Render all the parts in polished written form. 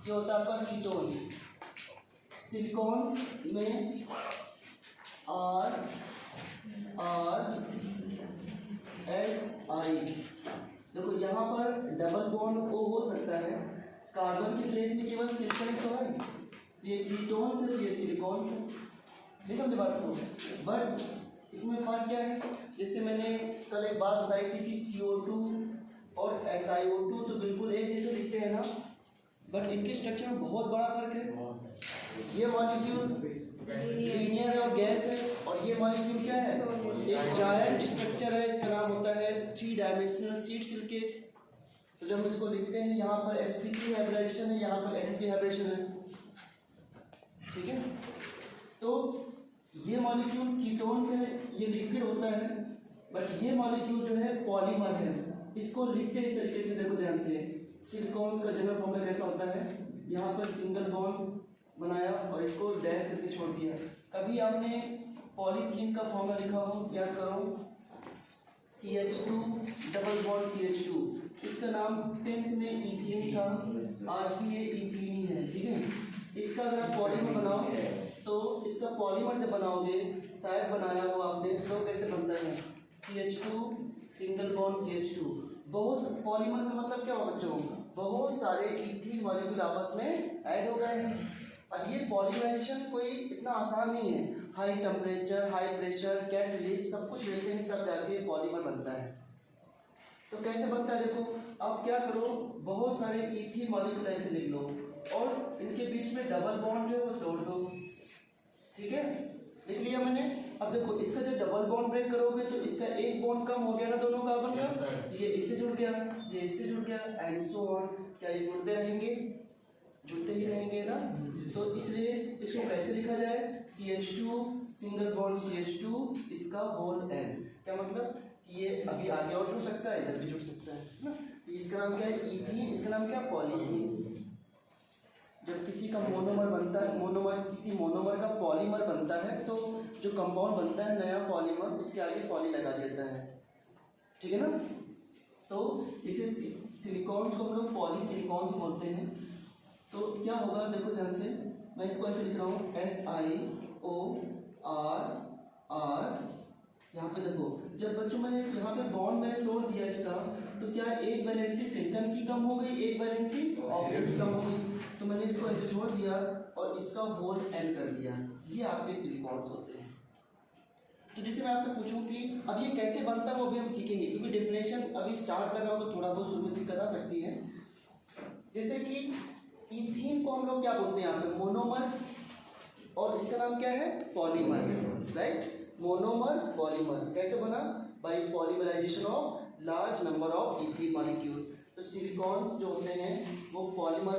ये होता है आपका कीटोन। सिलिकॉन्स में RSI। देखो यहाँ पर डबल बॉन्ड O हो सकता है, कार्बन की प्लेस में केवल सिलिकॉन तो है, ये कीटोन से, ये सिलिकॉन से, नहीं समझे बात को। बट इसमें फ़र्क क्या है, जैसे मैंने कल एक बात बताई थी कि CO2 और SiO2 तो बिल्कुल एक जैसे लिखते हैं ना, बट इनके स्ट्रक्चर में बहुत बड़ा फर्क है। ये मॉलिक्यूल लीनियर है और गैस है, और ये मॉलिक्यूल क्या है, एक जायंट स्ट्रक्चर है, इसका नाम होता है 3 डायमेंशनल सीड सिलिकेट्स। तो जब हम इसको लिखते हैं, यहाँ पर sp3 हाइब्रिडाइजेशन है, यहाँ पर sp हाइब्रिडेशन है, ठीक है। तो ये मॉलिक्यूल कीटोन से, ये लिक्विड होता है, बट ये मॉलिक्यूल जो है पॉलीमर है। इसको लिखते इस तरीके से, देखो ध्यान से, सिलिकॉन्स का जनरल फॉर्मूला कैसा होता है, यहाँ पर सिंगल बॉन्ड बनाया और इसको डैश करके छोड़ दिया। कभी आपने पॉलीथीन का फॉर्मूला लिखा हो, याद करो, CH2 डबल बॉन्ड CH2, इसका नाम 10th में ईथीन था, आज भी ये ईथीन ही है, ठीक है। इसका अगर आप पॉलीमर बनाओ तो इसका पॉलीमर जब बनाओगे, शायद बनाया हो आपने, तो कैसे बनता है, CH2 सिंगल बॉन्ड CH2। बहुत पॉलीमर का मतलब क्या होगा बच्चों, बहुत सारे इथीन मॉलिक्यूल आपस में ऐड हो गए हैं। अब ये पॉलीमराइजेशन कोई इतना आसान नहीं है, high temperature, high pressure, catalyst सब कुछ लेते हैं तब जाके पॉलीमर बनता है। तो कैसे बनता है, देखो आप क्या करो, बहुत सारे इथीन मॉलिक्यूल ऐसे लिख लो और इनके बीच में डबल बॉन्ड जो है वो तोड़ दो, ठीक है, लिख लिया मैंने। अब देखो इसका जब डबल बॉन्ड ब्रेक करोगे तो इसका एक बॉन्ड कम हो गया ना दोनों कार्बन का, ये इससे जुड़ गया, ये इससे जुड़ गया, एंड सो ऑन। क्या ये जुड़ते रहेंगे, जुड़ते ही रहेंगे ना। तो इसलिए इसको कैसे लिखा जाए, CH2 सिंगल बॉन्ड CH2 इसका होल एन। क्या मतलब, ये अभी आगे और जुड़ सकता है, इधर भी जुड़ सकता है ना। तो इसका नाम क्या है, ईथीन, इसका नाम क्या, पॉलीथीन। जब किसी का मोनोमर बनता है, किसी मोनोमर का पॉलीमर बनता है, तो जो कंपाउंड बनता है नया पॉलीमर, उसके आगे पॉली लगा देता है, ठीक है ना। तो इसे सिलिकॉन्स को हम लोग पॉलीसिलिकॉन्स बोलते हैं। तो क्या होगा, देखो ध्यान से, मैं इसको ऐसे लिख रहा हूँ SiO_R। यहाँ पे देखो, जब बच्चों मैंने यहाँ पे बॉन्ड मैंने तोड़ दिया इसका, तो क्या एक वैलेंसी सिलिकॉन की कम हो गई, एक वैलेंसी ऑक्सीजन की कम हो गई। तो मैंने इसको ऐसे छोड़ दिया और इसका होल एन कर दिया, ये आपके सिलिकॉन्स होते हैं। तो जैसे मैं आपसे पूछूं कि अब ये कैसे बनता है, वो भी हम सीखेंगे, क्योंकि डेफिनेशन अभी स्टार्ट कर रहा हूँ तो थोड़ा बहुत शुरू में दिक्कत आ सकती है। जैसे कि ईथीन को हम लोग क्या बोलते हैं यहाँ पे, मोनोमर, और इसका नाम क्या है, पॉलीमर, राइट। मोनोमर पॉलीमर कैसे बना, by polymerization of large number of ethene molecule. तो सिलिकॉन्स जो होते हैं वो पॉलीमर,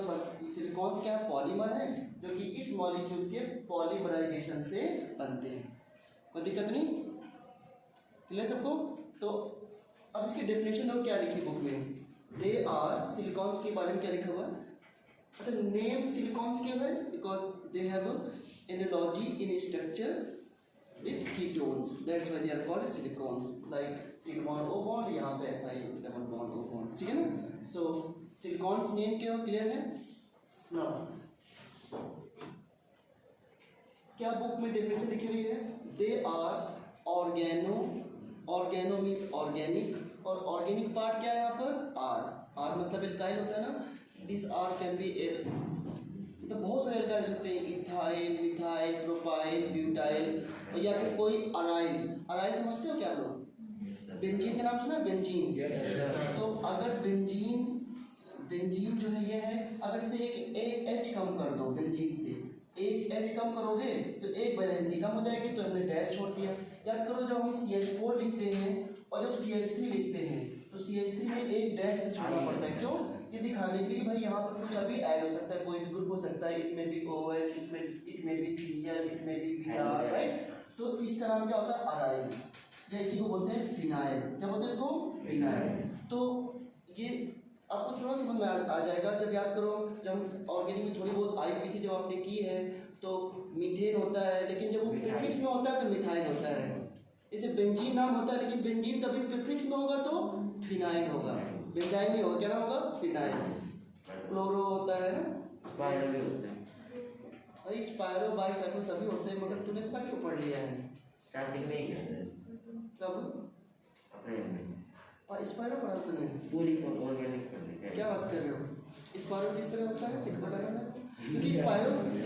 सिलिकॉन्स क्या है, पॉलीमर है, जो कि इस मॉलिक्यूल के पॉलीमराइजेशन से बनते हैं। कोई दिक्कत नहीं, क्लियर सबको। तो अब इसकी डेफिनेशन देखो क्या लिखी बुक में, दे आर, सिलिकॉन्स के बारे में क्या लिखा हुआ है। अच्छा, नेम सिलिकॉन्स क्यों है, because they have analogy in structure with ketones, that's why they are called silicons, like single bond O bond, यहाँ पे SI double bond O bonds, ठीक है ना। so silicons name क्या हो, क्लियर है ना। क्या बुक में डेफिनेशन लिखी हुई है, they are organo means organic, और ऑर्गेनिक पार्ट क्या है यहाँ पर, R मतलब एल्काइल होता है ना। दिस R can be तो बहुत सारे एल्काइल हो सकते हैं, इथाइल, मिथाइल, प्रोपाइल, ब्यूटाइल, और या फिर कोई अराइल समझते हो क्या आप लोग, बेंजीन का नाम सुना है, बेंजीन। तो अगर बेंजीन जो है ये है, अगर इसे एक H कम कर दो, बेंजीन से एक H कम करोगे तो एक वैलेंसी कम हो जाएगी, तो हमने डैश छोड़ दिया। याद करो, जब हम CH4 लिखते हैं और जब CH3 लिखते हैं, तो CH3 में एक डैश छोड़ना पड़ता है, क्यों, ये दिखाने के लिए भाई यहाँ पर कुछ अभी ऐड हो सकता है, कोई भी ग्रुप हो सकता है, इट में भी OH, इट में भी Cl, इट में भी Br, राइट। तो इसका नाम क्या होता है, अराइल, या इसी को बोलते हैं फिनाइल। क्या बोलते हैं इसको, फिनाइल। तो ये आपको थोड़ा समझ में आ जाएगा जब याद करो, जब ऑर्गेनिक में थोड़ी बहुत IPC जब आपने की है, तो मीथेन होता है, लेकिन जब वो प्रीफिक्स में होता है तो मिथाइल होता है। इसे बेंजीन नाम होता है, लेकिन बेंजीन कभी प्रीफिक्स में होगा तो फिनाइल होगा, बेंजाइन नहीं होगा, क्या नाम होगा, फिनाइल। क्लोरो होता है ना, स्पायरो भी होते हैं। भाई स्पायरो बाईसाइक्लो सभी होते हैं, मगर तूने इतना क्यों पढ़ लिया है? स्टार्टिंग में ही कहते हैं कब? अपने में स्पायरो पढ़ा तूने? पूरी ऑर्गेनिक करने का। क्या बात कर रहे हो? स्पायरो किस तरह होता है, देख बता रहा हूँ। क्योंकि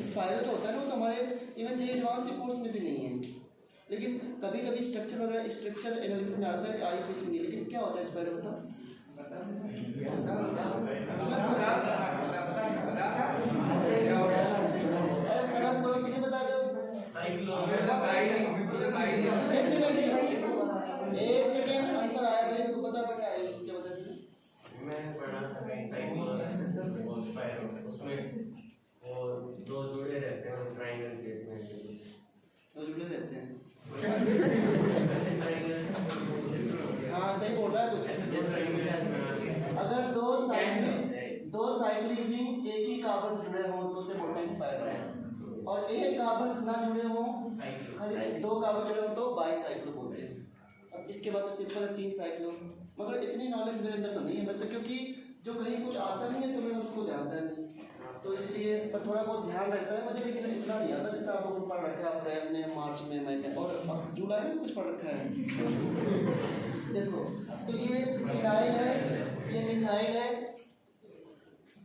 स्पायरो जो होता है ना, वो तो हमारे इवन जे एडवांस कोर्स में भी नहीं है, लेकिन कभी कभी स्ट्रक्चर वगैरह स्ट्रक्चर एनालिसिस में आता है, आई कुछ नहीं। लेकिन क्या होता है स्पायरो बता? सरफ करो, तुझे बता दो। एक सेकेंड आंसर आया भाई, तुमको पता क्या है? क्या बता दो? मैंने पढ़ा था उसमें वो दो जुड़े रहते हैं ट्रायंगल शेप में। दो जुड़े रहते हैं, हाँ सही बोल रहा है कुछ। अगर दो साइक्लिक रिंग एक ही कार्बन से जुड़े हों तो उसे बोलते हैं स्पायरो, और एक कार्बन से ना जुड़े हों, खाली दो कार्बन जुड़े हों तो बाईसाइक्लो बोलते हैं। अब इसके बाद तो सिंपल है 3 साइक्लो, मगर इतनी नॉलेज मेरे अंदर तो नहीं है मतलब, क्योंकि जो कहीं कुछ आता नहीं है तो मैं उसको जानता नहीं, तो इसलिए थोड़ा बहुत ध्यान रहता है मुझे, लेकिन इतना नहीं आता जितना आप लोगों ने पढ़ रखा है अप्रैल में, मार्च में, मई में, और अब जुलाई में कुछ पढ़ रखा है। देखो तो ये फिनाइल है, ये मिथाइल है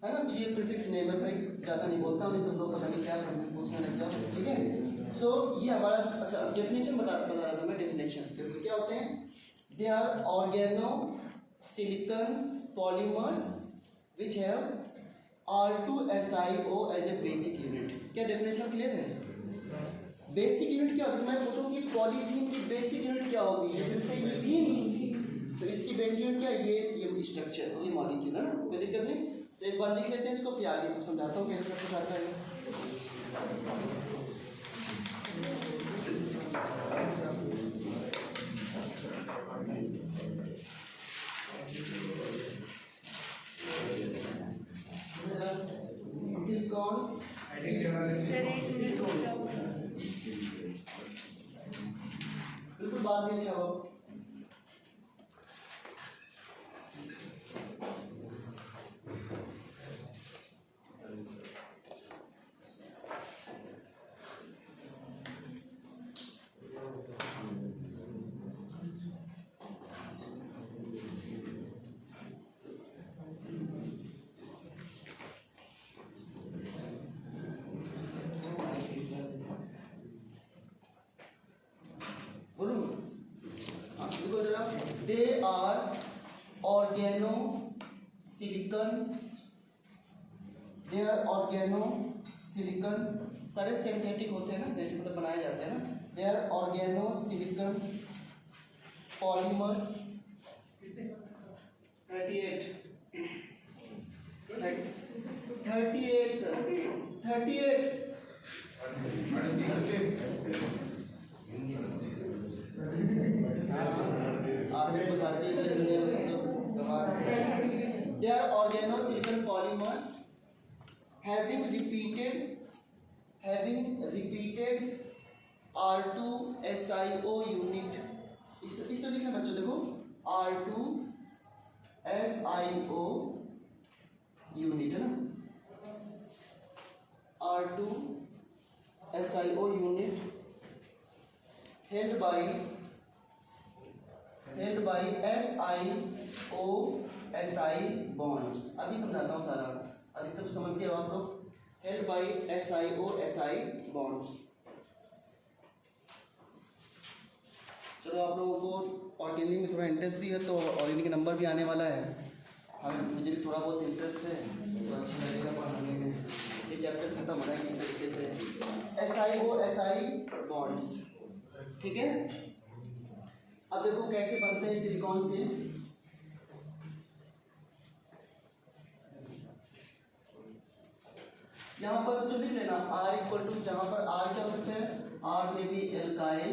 ना, तो ये प्रीफिक्स नेम है भाई, ज़्यादा नहीं बोलता हूँ, नहीं तुम लोग पता नहीं क्या पूछने लग जाओ, ठीक है। सो ये हमारा अच्छा डेफिनेशन बता रहा था मैं। डेफिनेशन देखो क्या होते हैं, they are organo silicon polymers which have R2SiO as a basic unit. क्या डेफिनेशन क्लियर है? बेसिक यूनिट क्या होता है? मैं पूछूं कि पॉलीथीन की बेसिक यूनिट क्या होगी, ये फिर से लिथीन, तो इसकी बेसिक यूनिट क्या है? ये स्ट्रक्चर, ये मॉलिक्यूल है ना, कोई दिक्कत नहीं। तो एक बार लिख लेते हैं इसको, फिर आगे समझाता हूँ कैसे सब कुछ आता है। सिलिकॉन्स बिल्कुल बाद में, अच्छा हो they are organo silicon, they are organo silicon, सारे सिंथेटिक होते हैं ना, नेचर मतलब बनाए जाते हैं ना। They are organo silicon polymers 38 sir 38 आपने बताते हैं कि दुनिया में तो कमाल है। They are organosilicon polymers having repeated R2SiO unit। इसको लिखना बच्चों, देखो R2SiO यूनिट है ना, R2SiO unit held by SiO_Si bonds। अभी समझाता हूँ सारा, अधिकतर तो समझ गए हो आप लोग। held by SiO_Si bonds। चलो आप लोगों को ऑर्गेनिक में थोड़ा इंटरेस्ट भी है तो ऑर्गेनिक का नंबर भी आने वाला है, हमें मुझे भी थोड़ा बहुत इंटरेस्ट है तो अच्छा लगेगा पढ़ने में। ये चैप्टर खत्म हो जाएगा इस तरीके से, SiO_Si bonds, ठीक है। अब देखो कैसे बनते हैं सिलिकॉन से। यहाँ पर बच्चों लिख लेना R इक्वल टू, जहाँ पर R क्या हो सकता है, R में भी एल्काइल,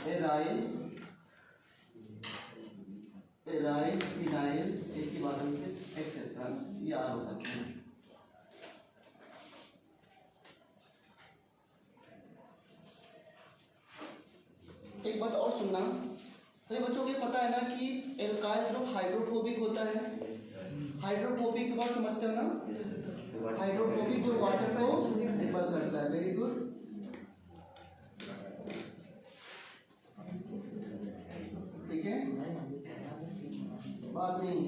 एराइल, फिनाइल, एक ही बात से एक्सेट्रा, ये R हो सकते हैं। एक बात और सुनना, सभी बच्चों को पता है ना कि एल्काइल ग्रुप हाइड्रोफोबिक होता है, हाइड्रोफोबिक वर्ड समझते हो ना? हाइड्रोफोबिक जो वाटर को रिपेल करता है। Very good. ठीक है, बात नहीं।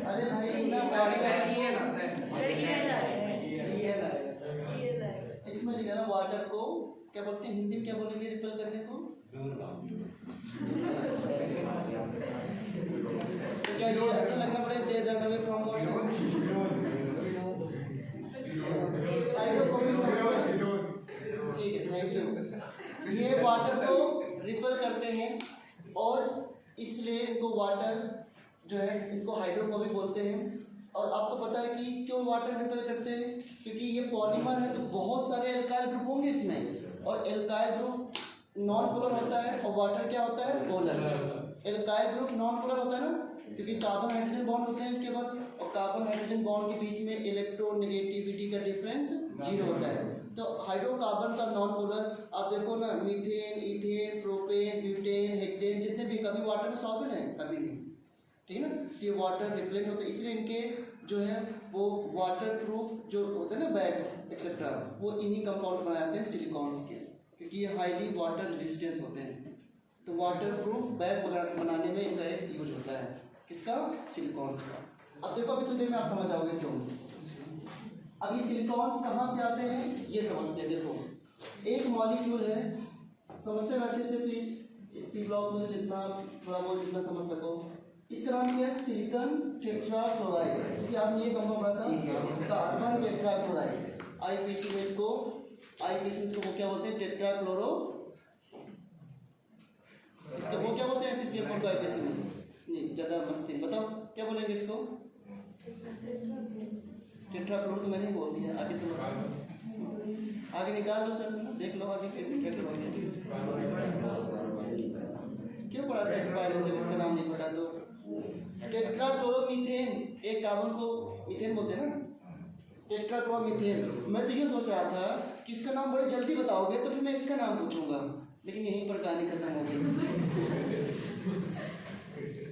अरे भाई इसमें लिखा ना वाटर को क्या बोलते हैं, हिंदी में क्या बोलेंगे रिपेल करने को? तो क्या ये अच्छा लगना पड़ेगा? They run away from water. Hydrophobic ठीक है, थैंक यू। ये वाटर को रिपेल करते हैं और इसलिए इनको वाटर जो है इनको हाइड्रोफोबिक बोलते हैं। और आपको पता है कि क्यों वाटर रिपेल करते हैं? क्योंकि ये पॉलीमर है तो बहुत सारे एल्काइल ग्रुप होंगे इसमें, और एल्काइल ग्रुप नॉन पोलर होता है और वाटर क्या होता है? Polar. Alkyl group non polar होता है ना, क्योंकि कार्बन हाइड्रोजन बॉन्ड होते हैं इसके बाद, और कार्बन हाइड्रोजन बॉन्ड के बीच में इलेक्ट्रोनेगेटिविटी का डिफरेंस 0 होता है। तो हाइड्रोकार्बन्स आर नॉन पोलर। आप देखो ना, methane, ethane, propane, butane, hexane, जितने भी कभी वाटर में सॉल्वेंट हैं? कभी नहीं। ठीक है ना, ये वाटर रिपेलेंट होते हैं, इसलिए इनके जो है वो वाटर प्रूफ जो होते हैं ना बैग एक्सेट्रा, वो इन्हीं कंपाउंड बनाते हैं सिलिकॉन्स के, क्योंकि ये हाईली वाटर रेजिस्टेंस होते हैं। तो वाटर प्रूफ बैग बनाने में इनका एक यूज होता है, किसका? सिलिकॉन्स का। अब देखो, अभी थोड़ी देर में आप समझ आओगे क्यों। अब ये सिलिकॉन्स कहाँ से आते हैं ये समझते हैं। देखो, एक मॉलिक्यूल है, समझते हैं अच्छे से, फिर इस पी ब्लॉक में जितना थोड़ा बहुत जितना समझ सको। इसका नाम क्या है? Silicon tetrachloride. इसे आपने ये कंपाउंड पढ़ा था, कार्बन टेट्राक्लोराइड। आईपीसी में इसको वो क्या बोलते हैं? टेट्राक्लोरो। इसका वो क्या बोलते हैं? SeCl4 को आईपीसी में नहीं ज़्यादा मस्ती। बताओ क्या बोलेंगे इसको? टेट्राक्लोरो तो मैंने ही बोल दिया, आगे तो आगे निकाल लो सर, देख लो आगे कैसे क्या करोगे। क्यों पढ़ाते हैं इस बारे में जब इसका नाम नहीं पता? तो टेट्राक्लोरोमीथेन, एक कार्बन को मीथेन बोलते हैं ना, टेट्राक्लोरोमीथेन। मैं तो ये सोच रहा था कि इसका नाम बड़ी जल्दी बताओगे तो फिर मैं इसका नाम पूछूंगा, लेकिन यहीं पर कहानी खत्म हो गई।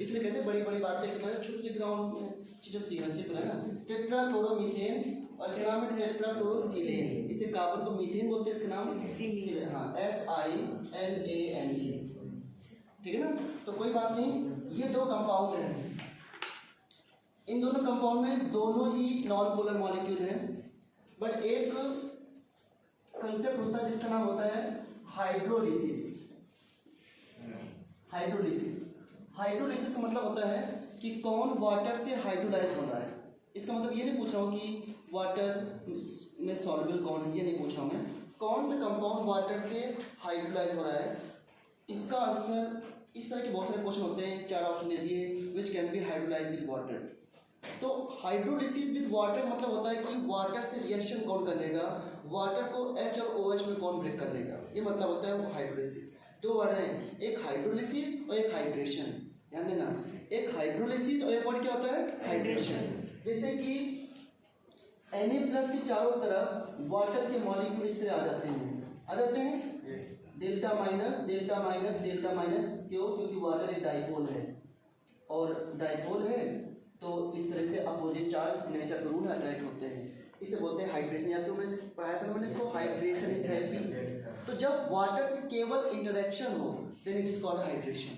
इसलिए कहते हैं बड़ी बड़ी बातें छोटे ग्राउंड में चीज़ों सीखना सिंपल है ना। टेट्राक्लोरोमीथेन और इसका नाम है टेट्राक्लोरोसिलेन। इसे कार्बन को मीथेन बोलते हैं, इसका नाम सिलेन। हाँ, SILANE। ठीक है ना, तो कोई बात नहीं। ये दो कंपाउंड हैं, इन दोनों कंपाउंड में दोनों ही नॉन पोलर मॉलिक्यूल हैं, बट एक कंसेप्ट होता है जिसका नाम होता है हाइड्रोलिसिस। हाइड्रोलिसिस का मतलब होता है कि कौन वाटर से हाइड्रोलाइज हो रहा है। इसका मतलब ये नहीं पूछ रहा हूँ कि वाटर में सॉल्युबल कौन है, ये नहीं पूछ रहा हूँ मैं। कौन सा कंपाउंड वाटर से हाइड्रोलाइज हो रहा है, इसका आंसर इस तरह के बहुत सारे क्वेश्चन होते हैं। 4 ऑप्शन दे दिए, which can be hydrolyse with water. तो हाइड्रोलिसिस विद वाटर मतलब होता है कि वाटर से रिएक्शन कौन कर लेगा, वाटर को H और OH में कौन ब्रेक कर लेगा, ये मतलब होता है वो हाइड्रोलिसिस। दो वर्ड हैं, एक हाइड्रोलिसिस और एक हाइड्रेशन। ध्यान देना, एक हाइड्रोलिसिस और एक वर्ड क्या होता है? हाइड्रेशन। जैसे कि Na+ के चारों तरफ वाटर के मॉलिक्यूल इस तरह आ जाते हैं, delta minus delta minus delta minus. क्यों? क्योंकि वाटर एक डाइपोल है, और डाइपोल है तो इस तरह से अपोजिट चार्ज नेचर के रूल अट्रैक्ट होते हैं। इसे बोलते हैं हाइड्रेशन। या तो मैंने पढ़ाया था मैंने इसको, हाइड्रेशन इज हेल्पिंग। तो जब वाटर से केवल इंटरेक्शन हो then it is called hydration.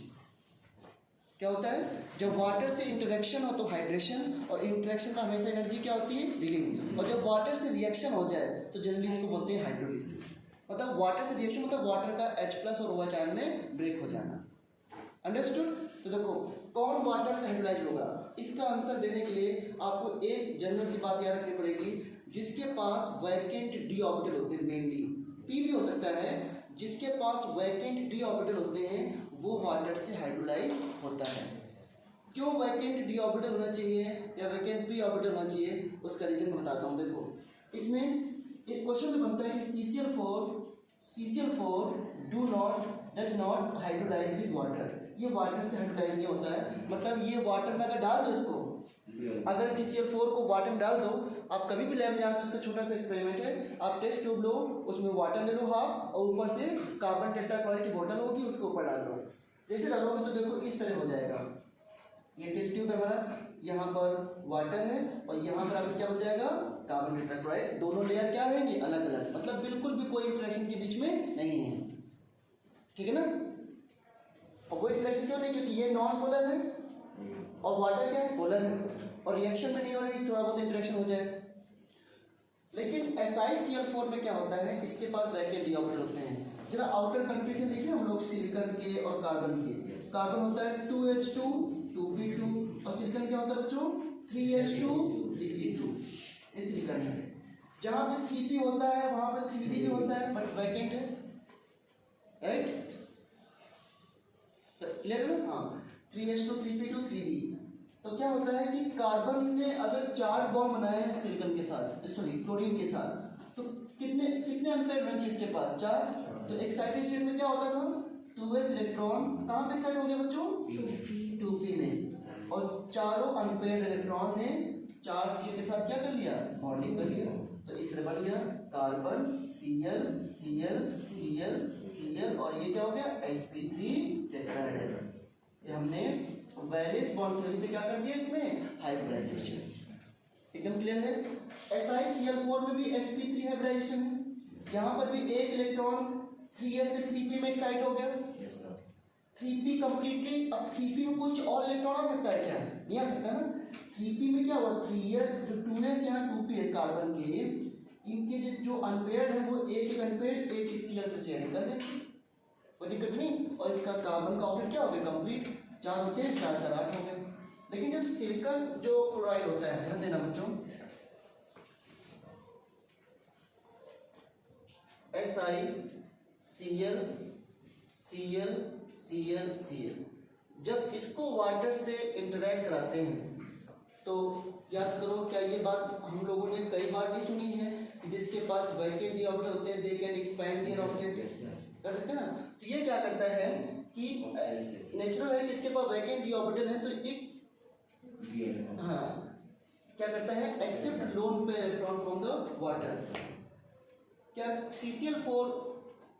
क्या होता है? जब वाटर से इंटरेक्शन हो तो हाइड्रेशन, और इंटरेक्शन में हमेशा एनर्जी क्या होती है? रिलीज। और जब वाटर से रिएक्शन हो जाए तो जनरली इसको बोलते हैं हाइड्रोलिसिस। मतलब वाटर से रिएक्शन मतलब वाटर का H+ और OH आयन में ब्रेक हो जाना। अंडरस्टूड? तो देखो, कौन वाटर से हाइड्रोलाइज होगा, इसका आंसर देने के लिए आपको एक जनरल सी बात याद रखनी पड़ेगी, जिसके पास वैकेंट d ऑर्बिटल होते हैं, मेनली p भी हो सकता है, जिसके पास वैकेंट d ऑर्बिटल होते हैं वो वाटर से हाइड्रोलाइज होता है। क्यों वैकेंट d ऑर्बिटल होना चाहिए या वैकेंट p ऑर्बिटल होना चाहिए, उसका रीजन मैं बताता हूँ। देखो, इसमें एक क्वेश्चन भी बनता है कि CCl4 does not hydrolyse with water. ये वाटर से हाइड्रोलाइज नहीं होता है, मतलब ये वाटर में अगर डाल दो इसको अगर CCl4 को वाटर में डाल दो, आप कभी भी लैब में आते उसका छोटा सा एक्सपेरिमेंट है, आप टेस्ट ट्यूब लो, उसमें वाटर ले लो हाफ, और ऊपर से कार्बन टेट्राक्लोराइड की बोतल होगी उसके ऊपर डाल लो। जैसे डालोगे तो देखो इस तरह हो जाएगा। ये टेस्ट ट्यूब है हमारा, यहाँ पर वाटर है और यहाँ पर आपको क्या हो जाएगा, कार्बन टेट्राक्लोराइड। दोनों लेयर क्या रहेंगे, अलग अलग, मतलब बिल्कुल भी कोई इंटरेक्शन के बीच में नहीं है, ठीक है ना। और कोई इंटरेक्शन क्यों नहीं, क्योंकि ये नॉन पोलर है और वाटर क्या है, पोलर है, और रिएक्शन में नहीं हो रही, थोड़ा बहुत इंटरेक्शन हो जाए। लेकिन SiCl4 में क्या होता है, इसके पास वैकेंट डी ऑर्बिटल होते हैं। जरा आउटर कंट्रीब्यूशन देखिए हम लोग सिलिकॉन के और कार्बन के। कार्बन होता है 2H2 2p2 और सिलिकॉन क्या होता है बच्चों, 3H2 3p2। इस सिलिकॉन में जहाँ पे 3p होता है वहाँ पे 3d भी होता है, बट वैकेंट है, राइट। क्लियर है? हाँ, 3H2 3p2 3d। तो क्या होता है कि कार्बन ने अगर 4 बॉन्ड बनाए हैं सिलिकॉन के साथ, सॉरी क्लोरीन के साथ, तो कितने कितने अनपेयर्ड होने चाहिए इसके पास, 4। तो एक्साइटेड स्टेट में क्या होता था, 2s इलेक्ट्रॉन कहाँ पे एक्साइट हो गया बच्चों, 2p में, और चारों अनपेयर्ड इलेक्ट्रॉन ने 4 के साथ क्या कर लिया, बॉन्डिंग कर लिया। तो इस तरह बन गया carbon Cl Cl Cl Cl, और ये क्या हो गया, sp3 टेट्राहेड्रल। ये हमने वैलेंस बॉन्ड थ्योरी से क्या कर दिया, इसमें हाइब्रिडाइजेशन। एकदम क्लियर है। SiCl4 में भी sp3 हाइब्रिडाइजेशन है, यहाँ पर भी एक इलेक्ट्रॉन 3s से 3p में एक्साइट हो गया, 3p कंप्लीटली। अब 3p में कुछ और इलेक्ट्रॉन आ सकता है क्या, नहीं आ सकता ना। 3p में क्या हुआ, 3s जो 2s यहाँ 2p है कार्बन के, इनके जो अनपेयर्ड है वो एक अनपेयर्ड एक Cl से शेयरिंग कर लें, कोई दिक्कत नहीं। और इसका कार्बन का ऑर्बिट क्या हो गया, कंप्लीट। 4 होते हैं, 4 4 8 हो गए। लेकिन जब सिलिकॉन जो क्लोराइड होता है, ध्यान देना बच्चों, SiCl Cl Cl Cl, जब इसको वाटर से इंटरेक्ट कराते हैं तो याद करो, क्या ये बात हम लोगों ने कई बार नहीं सुनी है कि जिसके पास वैकेंट डी ऑर्बिटल होते हैं they can expand there orbital, कर सकते हैं ना। तो ये क्या करता है कि नेचुरल है कि इसके पास वैकेंट डी ऑर्बिटल है, तो इट हाँ क्या करता है, एक्सेप्ट लोन पे इलेक्ट्रॉन फ्रॉम द वाटर। क्या CCl4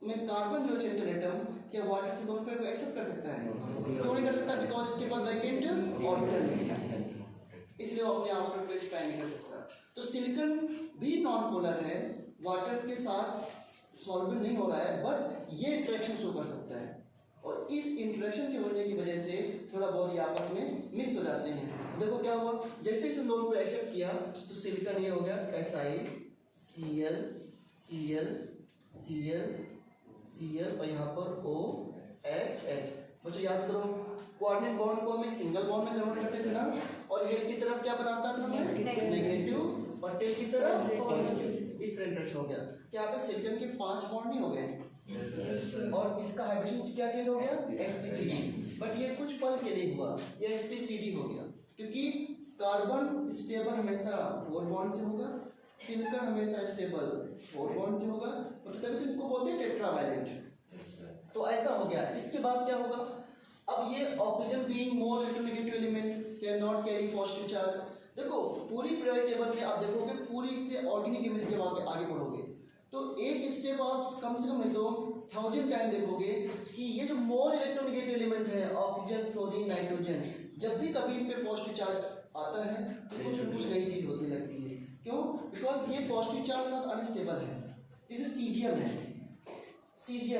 में कार्बन जो सेंट्रल एटम क्या वाटर से लोन पे एक्सेप्ट कर सकता है, क्यों नहीं कर सकता, बिकॉज इसके पास वैकेंट ऑर्बिटल है, इसलिए वो अपने आउटर पे एक्सपैंड नहीं कर सकता। तो सिलिकॉन भी नॉन पोलर है, वाटर के साथ सॉल्वेबल नहीं हो रहा है, बट ये इंटरेक्शन शो कर सकता है, और इस इंटरेक्शन के होने की वजह से थोड़ा बहुत ये आपस में मिक्स हो जाते हैं। तो देखो क्या हुआ, जैसे इस लोन पर एक्सेप्ट किया तो सिलिकॉन ये हो गया SiCl Cl Cl Cl, और यहाँ पर OH। बच्चों याद करो, कोऑर्डिनेट बॉन्ड को हम एक सिंगल बॉन्ड में कन्वर्ट करते थे ना, और हेड की तरफ क्या बनाता था हमें, नेगेटिव, और टेल की तरफ पॉजिटिव। इस तरह इंटरेक्शन हो गया। क्या आपके सिलिकॉन के 5 बॉन्ड नहीं हो गए, और इसका हाइड्रोजन क्या चेंज हो गया, sp3d, बट ये कुछ पल के लिए हुआ, ये sp3d हो गया, क्योंकि कार्बन स्टेबल हमेशा 4 बॉन्ड से होगा, सिलिकॉन हमेशा स्टेबल 4 बॉन्ड से होगा, मतलब इनको बोलते हैं टेट्रावैलेंट। तो ऐसा हो गया। इसके बाद क्या होगा, अब ये oxygen being more electronegative element can not carry positive charge. देखो पूरी पीरियोडिक टेबल में आप देखोगे, पूरी इससे ऑर्डिनरी केमिस्ट्री जब आगे बढ़ोगे तो एक स्टेप आप कम से कम नहीं तो 1000 टाइम देखोगे कि ये जो मोर इलेक्ट्रोनेगेटिव एलिमेंट है, ऑक्सीजन फ्लोरीन नाइट्रोजन, जब भी कभी इन पे पॉजिटिव चार्ज आता है तो कुछ नई चीज होती लगती है। क्यों, बिकॉज ये पॉजिटिव चार्ज साथ अनस्टेबल है। जैसे सीजियम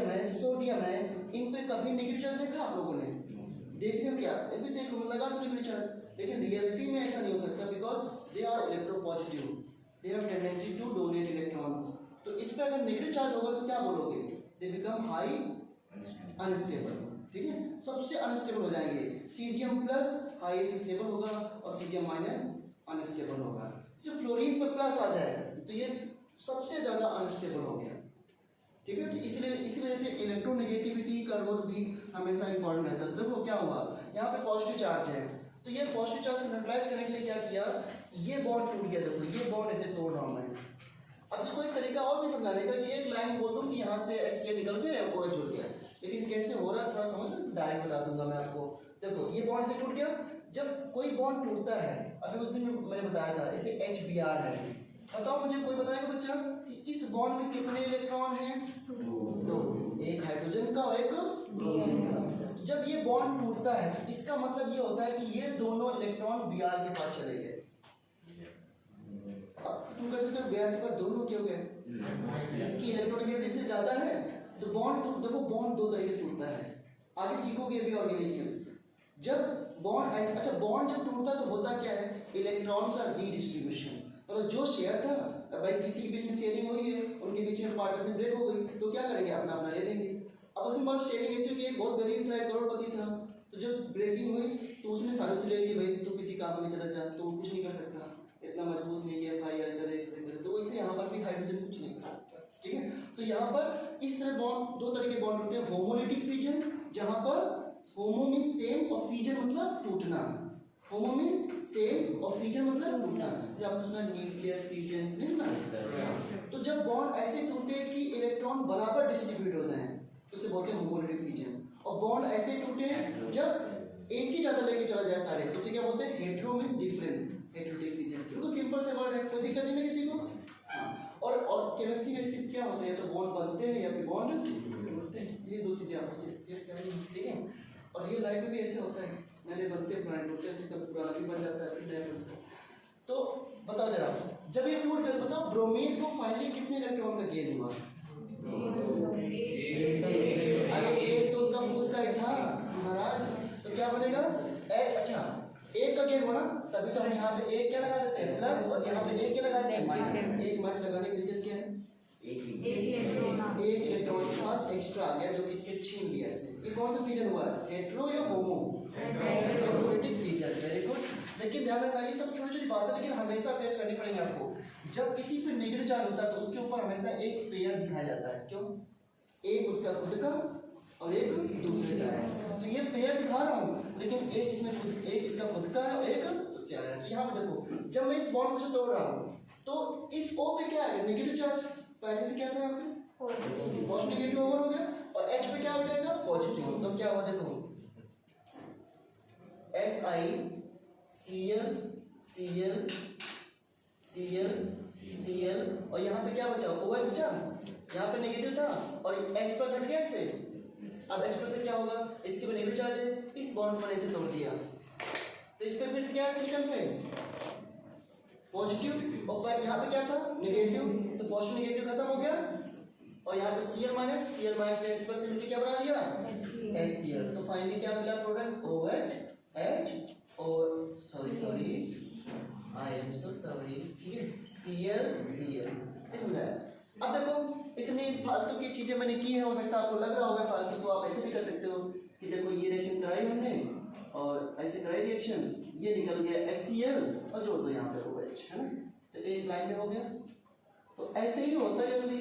है, सोडियम है, इन पे कभी नेगेटिव चार्ज देखा आप लोगों ने, देख रहे हो क्या, अभी देखो लगा तो नेगेटिव चार्ज, लेकिन रियलिटी में ऐसा नहीं हो सकता, because they are electropositive, they have tendency to donate electrons. तो इस पे अगर नेगेटिव चार्ज होगा तो क्या बोलोगे, दे बिकम हाई अनस्टेबल, ठीक है, सबसे अनस्टेबल हो जाएंगे। सीजियम प्लस हाईएस्ट स्टेबल होगा और सीजियम माइनस अनस्टेबल होगा। जो फ्लोरीन पे प्लस आ जाए तो ये सबसे ज्यादा अनस्टेबल हो गया, ठीक है। तो इसलिए इसी वजह से इलेक्ट्रोनेगेटिविटी का रोल भी हमेशा इंपॉर्टेंट रहता है। देखो क्या हुआ, यहाँ पे पॉजिटिव चार्ज है, तो ये पॉजिटिव चार्ज को न्यूट्रलाइज करने के लिए क्या किया, ये बॉन्ड टूट गया। देखो ये बॉन्ड ऐसे तोड़ रहा हूँ मैं। अब इसको एक तरीका और भी समझाने का कि एक लाइन बोल दूँ कि यहाँ से HCl निकल गया, OH जुड़ गया, लेकिन कैसे हो रहा है थोड़ा समझ, डायरेक्ट बता दूंगा मैं आपको। देखो ये बॉन्ड से टूट गया, जब कोई बॉन्ड टूटता है, अभी उस दिन मैंने बताया था इसे HBr है। बताओ मुझे, कोई बताएगा बच्चा कि इस बॉन्ड में कितने इलेक्ट्रॉन हैं? 2, एक हाइड्रोजन का और एक ब्रोमीन का। जब ये बॉन्ड टूटता है इसका मतलब ये होता है कि ये दोनों इलेक्ट्रॉन Br के पास चले गए। अब तुम कह सकते हो Br के पास दोनों क्यों गए? इसकी इलेक्ट्रॉनिक से ज्यादा है तो बॉन्ड देखो, बॉन्ड 2 तरीके से टूटता है, आगे सीखोगे भी ऑर्गेनिक। जब बॉन्ड अच्छा, बॉन्ड जब टूटता तो होता क्या है? इलेक्ट्रॉन का रीडिस्ट्रीब्यूशन। मतलब जो शेयर था, भाई किसी के बीच में शेयरिंग हुई है, उनके बीच में पार्टनरशिप ब्रेक हो गई, तो क्या करेंगे? अपना अपना ले लेंगे। अब उसमें मान शेयरिंग ऐसी कि एक बहुत गरीब था, एक करोड़पति था, तो जब ब्रेकिंग हुई तो उसने सारों से ले ली, भाई तू किसी काम में नहीं चला जा, तो कुछ नहीं कर सकता, इतना मजबूत नहीं है FIR करे इस तरह। तो वैसे यहाँ पर भी हाइड्रोजन कुछ नहीं कर सकता, ठीक है। तो यहाँ पर इस तरह बॉन्ड 2 तरह के बॉन्ड होते हैं। होमोलिटिक फिजन, जहाँ पर होमो मीन्स सेम और फिजन मतलब टूटना। होमो मीन्स सेम और फिजन मतलब टूटना। जैसे आपने सुना न्यूक्लियर फिजन, नहीं सुना? तो जब बॉन्ड ऐसे टूटे कि इलेक्ट्रॉन बराबर डिस्ट्रीब्यूट हो जाए तो उसे बोलते हैं होमोलिटिक फिजन। और बॉन्ड ऐसे टूटे जब एक ही ज्यादा लेके चला जाए सारे, तो उसे क्या बोलते हैं? Hetero mean different, heterolytic fission. बिल्कुल सिंपल से वर्ड है, कोई दिक्कत नहीं है किसी को। हाँ, और केमिस्ट्री में स्थिति क्या होते हैं? तो बॉन्ड बनते हैं या फिर बॉन्ड टूटते हैं, ये 2 चीजें आपस में टेस्ट करेंगे, ठीक है। और रियल लाइफ में भी ऐसे होता है, नए बनते पुराने टूटते हैं, तब पुराना भी बन जाता है, फिर नया बनता है। तो बताओ जरा, जब ये टूट गया बताओ ब्रोमीन को फाइनली कितने इलेक्ट्रॉन का गेज हुआ? अरे एक तो उसका खुद का ही था महाराज, तो क्या बनेगा? अच्छा, एक का गेज होना, तभी तो हम यहाँ पे एक क्या लगा देते हैं प्लस, और यहाँ पे एक क्या लगा देते हैं माइनस। एक माइनस लगाने का रीजन क्या है? एक इलेक्ट्रॉन के पास एक्स्ट्रा आ गया जो कि इसके छीन लिया इसने। ये कौन सा फिजन हुआ है? हेटेरो या होमो? हेटेरोटिक फिजन। Very good. लेकिन ध्यान रखना ये सब छोटी छोटी बातें, लेकिन हमेशा फेस करनी पड़ेंगी आपको। जब किसी पे नेगेटिव चार्ज होता है तो उसके ऊपर हमेशा एक पेयर दिखाया जाता है। क्यों? एक उसका खुद का और एक दूसरे का है। तो ये पेयर दिखा रहा हूँ, लेकिन एक इसमें एक इसका खुद का है और एक उससे आया है। यहाँ पे देखो, जब मैं इस बॉन्ड को तोड़ रहा हूँ तो इस O पे क्या है? Negative charge. पहले से क्या था यहाँ पे? पॉजिटिव नेगेटिव ओवर हो गया, और H पे क्या हो जाएगा? पॉजिटिव। तो क्या हुआ देखो, Si Cl Cl Cl Cl, और यहाँ पे क्या बचा? OH बचा। यहाँ पे नेगेटिव था और H प्लस हट गया इससे। अब H प्लस से क्या होगा? इसके पे नेगेटिव चार्ज है, इस बॉन्ड को ऐसे तोड़ दिया, तो इस पे फिर से क्या है? सिलिकॉन पे पॉजिटिव, और यहाँ पे क्या था? नेगेटिव, तो पॉजिटिव नेगेटिव खत्म हो गया, और यहाँ पे Cl माइनस ने इस पर से मिलकर क्या बना लिया? HCl। तो फाइनली क्या मिला product? OH H O sorry I am so sorry, ठीक है, Cl समझा। अब देखो इतनी फालतू की चीजें मैंने की है, हो सकता है आपको लग रहा होगा फालतू, तो आप ऐसे भी कर सकते हो कि देखो ये रिएक्शन कराई हमने और ऐसे कराई रिएक्शन, ये निकल गया HCl और जोड़ दो यहाँ पे OH, है ना, तो एक लाइन में हो गया। तो ऐसे ही होता है जल्दी।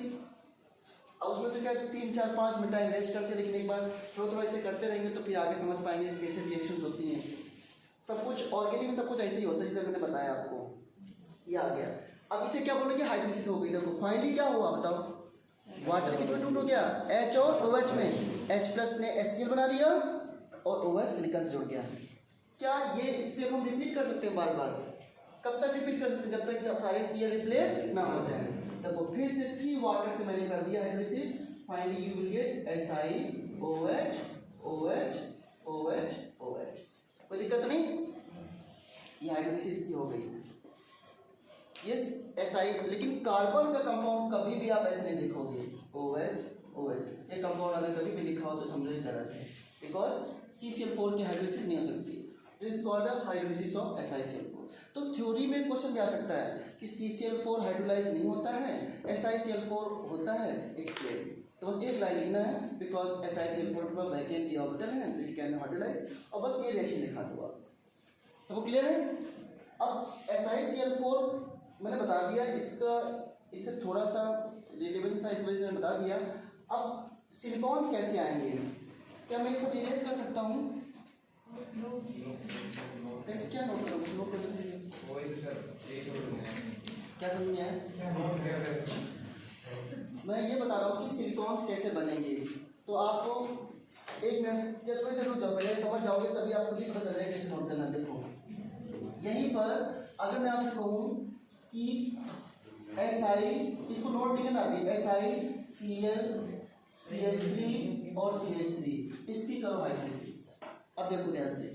अब उसमें तो क्या 3 4 5 मिनट इन्वेस्ट करते हैं, लेकिन एक बार थोड़ा ऐसे करते रहेंगे तो फिर आगे समझ पाएंगे कैसे रिएक्शन होती हैं। सब कुछ ऑर्गेनिक में सब कुछ ऐसे ही होता है जैसे मैंने बताया आपको। ये आ गया। अब इसे क्या बोलेंगे? हाइड्रोलिसिस हो गई। देखो फाइनली क्या हुआ बताओ? वाटर किसमें टूट हो गया? H और OH में। H प्लस ने HCl बना लिया और OH सिलिकॉन से जुड़ गया। क्या ये इसमें हम रिपीट कर सकते हैं बार बार? कब तक रिपीट कर सकते हैं? जब तक सारे Cl रिप्लेस ना हो जाए। देखो फिर से 3 वाटर से मैंने कर दिया hydrolysis. Finally you will get SiOH OH OH OH। कोई दिक्कत नहीं, ये हाइड्रोलिसिस हो गई। ये SI, लेकिन कार्बन का कंपाउंड कभी भी आप ऐसे नहीं देखोगे OH OH। ये कंपाउंड अगर कभी भी लिखा हो तो समझो ये गलत है, बिकॉज CCl4 की हाइड्रोलिसिस नहीं हो सकती। This is called a hydrolysis of SiCl4। तो थ्योरी में क्वेश्चन भी आ सकता है कि CCl4 हाइड्रोलाइज नहीं होता है, SiCl4 होता है, एक्सप्लेन। तो बस एक लाइन लिखना है, बिकॉज SiCl4 पर वैकेंट डी ऑर्बिटल है तो इट कैन हाइड्रोलाइज, और बस ये रिएक्शन दिखा दो आप। तो वो क्लियर है? अब SiCl4 मैंने बता दिया, इससे थोड़ा सा रिलेवेंस था, इस वजह से मैंने बता दिया। अब सिलिकॉन्स कैसे आएंगे? क्या मैं ये सब इरेज कर सकता हूँ? कैसे? क्या नोट करोगे? नोट कर दीजिए। क्या समझ नहीं आया? मैं ये बता रहा हूँ कि सिलिकॉन्स कैसे बनेंगे। तो आपको 1 मिनट या थोड़ी देर रुक जाओ, पहले समझ जाओगे तभी आपको भी पता चल जाएगा कैसे नोट करना। देखो यहीं पर अगर मैं आपसे कहूँ कि SI, इसको नोट लिखना अभी, SI Cl CH3 और CH3, इसकी करो हाइड्रोलिसिस। अब देखो ध्यान से,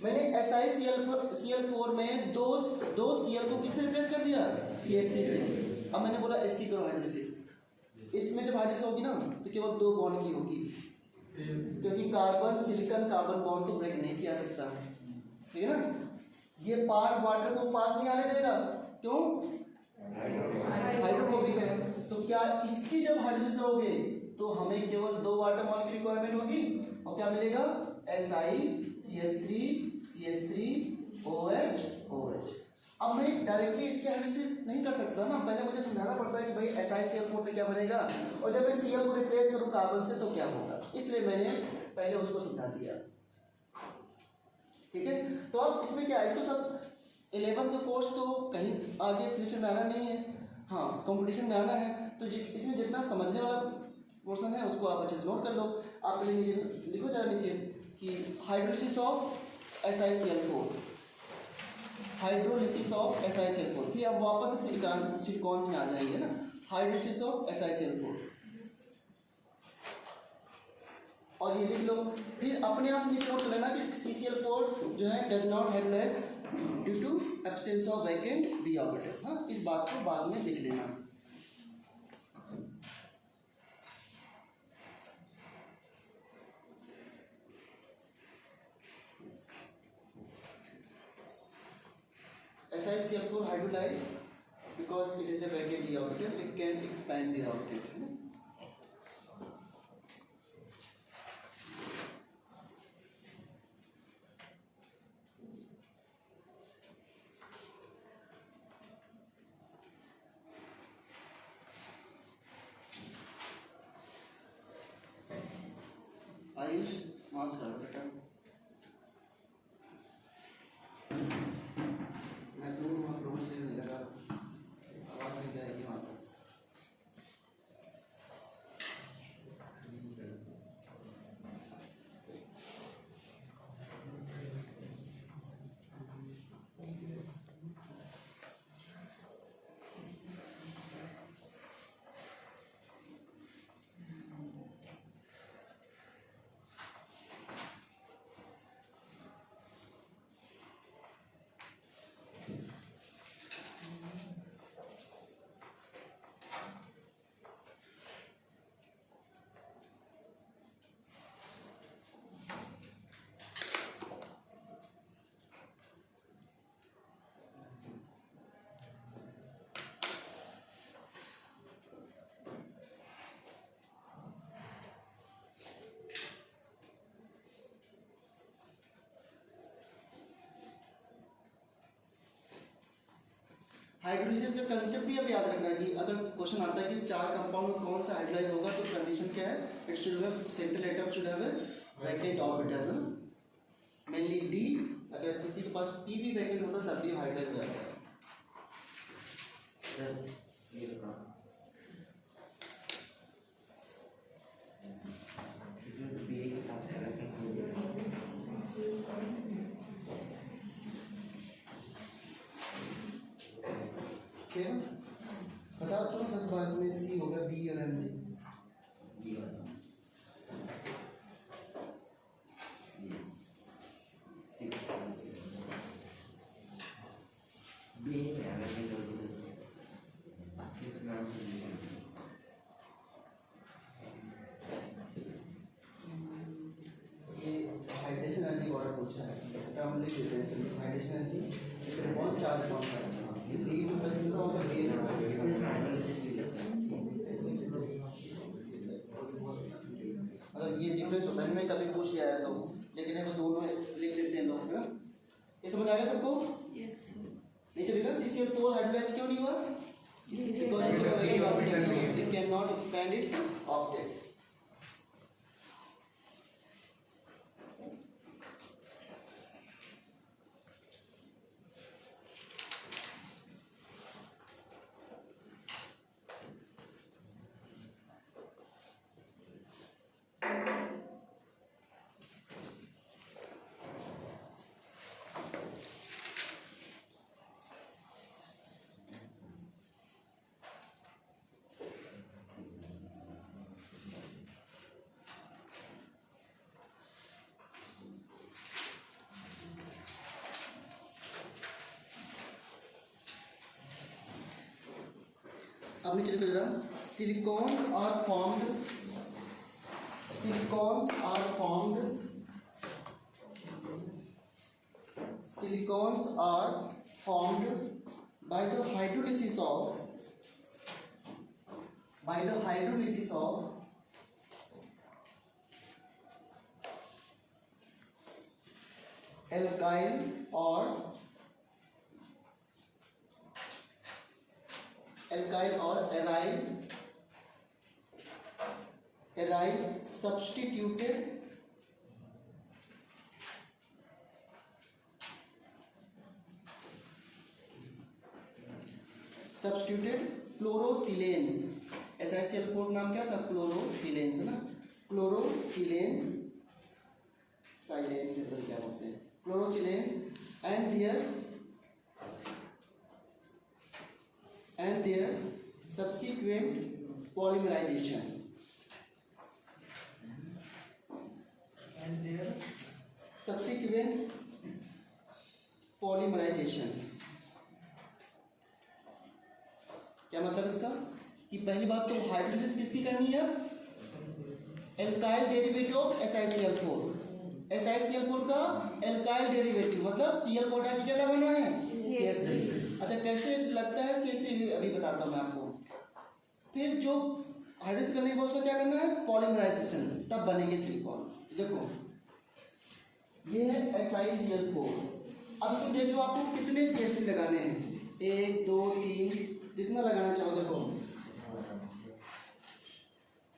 मैंने SiCl4 में दो Cl को किससे रिप्लेस कर दिया, CH3 से। अब मैंने बोला इसकी करो हाइड्रोलिसिस। इसमें जब हाइड्रोलिसिस होगी ना तो केवल 2 बॉन्ड की होगी, क्योंकि कार्बन सिलिकॉन कार्बन बॉन्ड को ब्रेक नहीं किया सकता, ठीक है ना। ये पार्ट वाटर को पास नहीं आने देगा, क्यों, हाइड्रोफोबिक है। तो क्या इसकी जब हाइड्रोलिसिस करोगे तो हमें केवल 2 वाटर मॉलिक्यूल की रिक्वायरमेंट होगी, और क्या मिलेगा, SiCH3CH3OH। अब मैं डायरेक्टली इसकी हाइड्रोलिसिस नहीं कर सकता ना, पहले मुझे समझाना पड़ता है कि भाई SiCl4 से क्या बनेगा, और जब मैं Cl को रिप्लेस करूँ कार्बन से तो क्या होगा, इसलिए मैंने पहले उसको समझा दिया, ठीक है। तो अब इसमें क्या है, तो सब 11th का कोर्स तो कहीं आगे फ्यूचर में आना नहीं है, हाँ कंपटीशन में आना है, तो इसमें जितना समझने वाला पोर्शन है उसको आप अच्छे से नोट कर लो। आप पहले नीचे लिखो जरा नीचे कि hydrolysis of SiCl4, hydrolysis of SiCl4, फिर आप वापस से सिलिकॉन में आ जाएंगे ना, हाइड्रोलिसिस ऑफ SiCl4, और ये लिख लो। फिर अपने आप से नीचे नोट कर लेना कि CCl4 जो है does not hydrolyse due to absence of vacant d orbital. हाँ, इस बात को बाद में लिख लेना। SiCl4 hydrolyze because it is a vacant d orbital, it can expand the orbital. Ayush mask करो बेटा, मैं दूर वहाँ लोगों से नहीं लगा, आवाज़ नहीं जाएगी वहाँ तक। हाइड्रोलिसिस का कंसेप्ट भी अब याद रखना कि अगर क्वेश्चन आता है कि 4 कंपाउंड में कौन सा हाइड्रोलाइज होगा तो कंडीशन क्या है, it should have central atom should have vacant orbital, mainly D. अगर किसी के पास पी भी वैकेंट होता तब भी हाइड्रोलाइज हो जाता है। बता दो 10 बार इसमें सी होगा, बी और M G. Hydration energy order पूछा है, टर्म लिख देते हैं। हाइड्रेशन एनर्जी कौन चार्ज कौन सा है, बी टू प्लस देता हूँ मैं, बी मतलब ये डिफरेंस होता है, मैं कभी पूछ लिया है तो, लेकिन ये दोनों लिख देते हैं लोग ना। ये समझ आ गया सबको? नहीं चलेगा। CCl4 हाइड्रोलाइज क्यों नहीं हुआ? It cannot expand its object. अब नीचे लिखो जरा, silicones are formed by the hydrolysis of alkyl or aryl substituted chlorosilanes. SiCl4 नाम क्या था? क्लोरोसिलेंस है ना, क्लोरोसिलेंस, साइलेंस इधर क्या बोलते हैं, क्लोरोसिलेंस एंड देयर सब्सिक्वेंट पॉलीमराइजेशन क्या मतलब इसका कि पहली बात तो हाइड्रोलिसिस किसकी करनी है? Alkyl derivative of SiCl4, SiCl4 का एल्काइल डेरिवेटिव मतलब Cl को हटा के क्या लगाना है? CH3। अच्छा कैसे लगता है CH3 अभी बताता हूँ मैं आपको। फिर जो हाइड्रोलिसिस करने के बाद उसको क्या करना है? पॉलीमराइजेशन, तब बनेंगे सिलिकॉन्स। देखो ये है SiCl4। अब इसमें देख लो आपको कितने CH3 लगाने हैं, 1 2 3 जितना लगाना चाहो। देखो